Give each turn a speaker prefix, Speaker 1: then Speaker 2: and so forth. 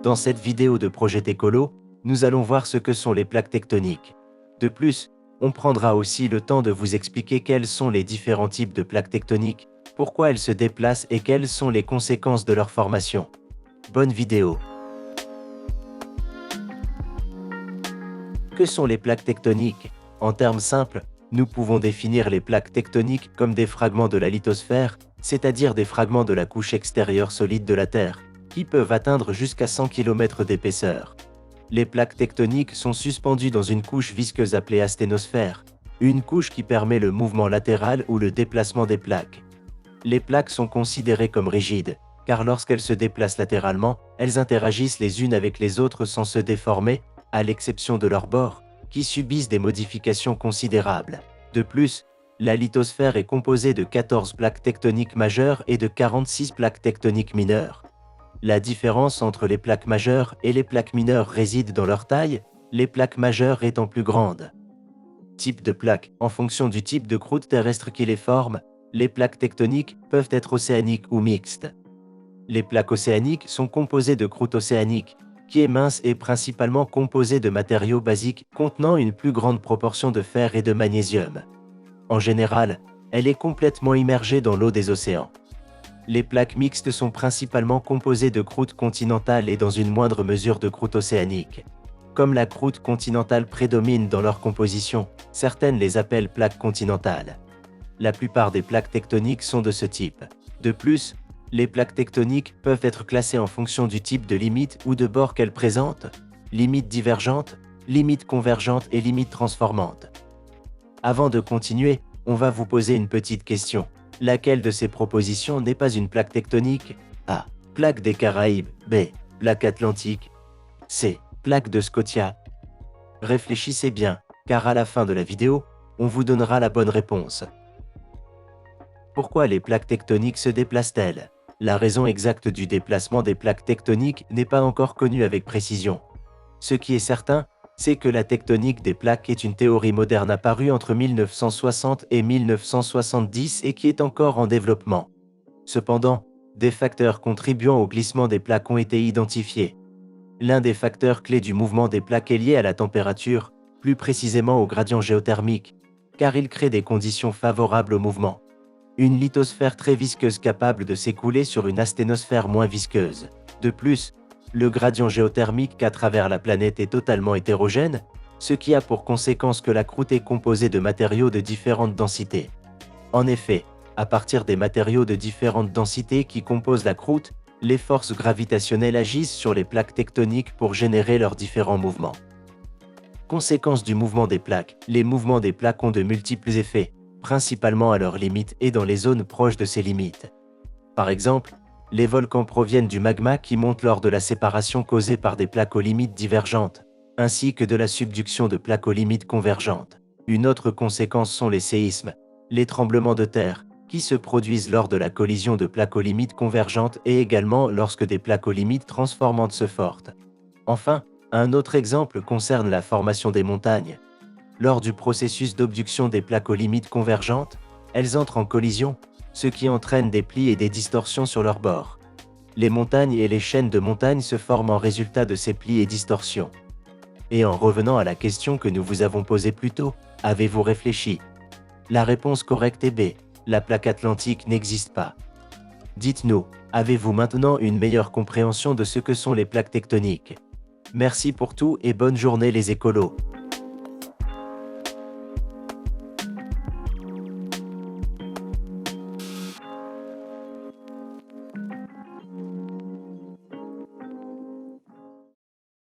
Speaker 1: Dans cette vidéo de Projet Écolo, nous allons voir ce que sont les plaques tectoniques. De plus, on prendra aussi le temps de vous expliquer quels sont les différents types de plaques tectoniques, pourquoi elles se déplacent et quelles sont les conséquences de leur formation. Bonne vidéo! Que sont les plaques tectoniques? En termes simples, nous pouvons définir les plaques tectoniques comme des fragments de la lithosphère, c'est-à-dire des fragments de la couche extérieure solide de la Terre, qui peuvent atteindre jusqu'à 100 km d'épaisseur. Les plaques tectoniques sont suspendues dans une couche visqueuse appelée asténosphère, une couche qui permet le mouvement latéral ou le déplacement des plaques. Les plaques sont considérées comme rigides, car lorsqu'elles se déplacent latéralement, elles interagissent les unes avec les autres sans se déformer, à l'exception de leurs bords, qui subissent des modifications considérables. De plus, la lithosphère est composée de 14 plaques tectoniques majeures et de 46 plaques tectoniques mineures. La différence entre les plaques majeures et les plaques mineures réside dans leur taille, les plaques majeures étant plus grandes. Type de plaques: en fonction du type de croûte terrestre qui les forme, les plaques tectoniques peuvent être océaniques ou mixtes. Les plaques océaniques sont composées de croûte océanique, qui est mince et principalement composée de matériaux basiques contenant une plus grande proportion de fer et de magnésium. En général, elle est complètement immergée dans l'eau des océans. Les plaques mixtes sont principalement composées de croûte continentale et dans une moindre mesure de croûte océanique. Comme la croûte continentale prédomine dans leur composition, certaines les appellent plaques continentales. La plupart des plaques tectoniques sont de ce type. De plus, les plaques tectoniques peuvent être classées en fonction du type de limite ou de bord qu'elles présentent: limite divergente, limite convergente et limite transformante. Avant de continuer, on va vous poser une petite question. Laquelle de ces propositions n'est pas une plaque tectonique? A. Plaque des Caraïbes. B. Plaque atlantique. C. Plaque de Scotia. Réfléchissez bien, car à la fin de la vidéo, on vous donnera la bonne réponse. Pourquoi les plaques tectoniques se déplacent-elles? La raison exacte du déplacement des plaques tectoniques n'est pas encore connue avec précision. Ce qui est certain, c'est que la tectonique des plaques est une théorie moderne apparue entre 1960 et 1970 et qui est encore en développement. Cependant, des facteurs contribuant au glissement des plaques ont été identifiés. L'un des facteurs clés du mouvement des plaques est lié à la température, plus précisément au gradient géothermique, car il crée des conditions favorables au mouvement. Une lithosphère très visqueuse capable de s'écouler sur une asténosphère moins visqueuse. De plus, le gradient géothermique à travers la planète est totalement hétérogène, ce qui a pour conséquence que la croûte est composée de matériaux de différentes densités. En effet, à partir des matériaux de différentes densités qui composent la croûte, les forces gravitationnelles agissent sur les plaques tectoniques pour générer leurs différents mouvements. Conséquence du mouvement des plaques: les mouvements des plaques ont de multiples effets, principalement à leurs limites et dans les zones proches de ces limites. Par exemple, les volcans proviennent du magma qui monte lors de la séparation causée par des plaques aux limites divergentes, ainsi que de la subduction de plaques aux limites convergentes. Une autre conséquence sont les séismes, les tremblements de terre, qui se produisent lors de la collision de plaques aux limites convergentes et également lorsque des plaques aux limites transformantes se forment. Enfin, un autre exemple concerne la formation des montagnes. Lors du processus d'obduction des plaques aux limites convergentes, elles entrent en collision, ce qui entraîne des plis et des distorsions sur leurs bords. Les montagnes et les chaînes de montagnes se forment en résultat de ces plis et distorsions. Et en revenant à la question que nous vous avons posée plus tôt, avez-vous réfléchi? La réponse correcte est B. La plaque atlantique n'existe pas. Dites-nous, avez-vous maintenant une meilleure compréhension de ce que sont les plaques tectoniques? Merci pour tout et bonne journée les écolos.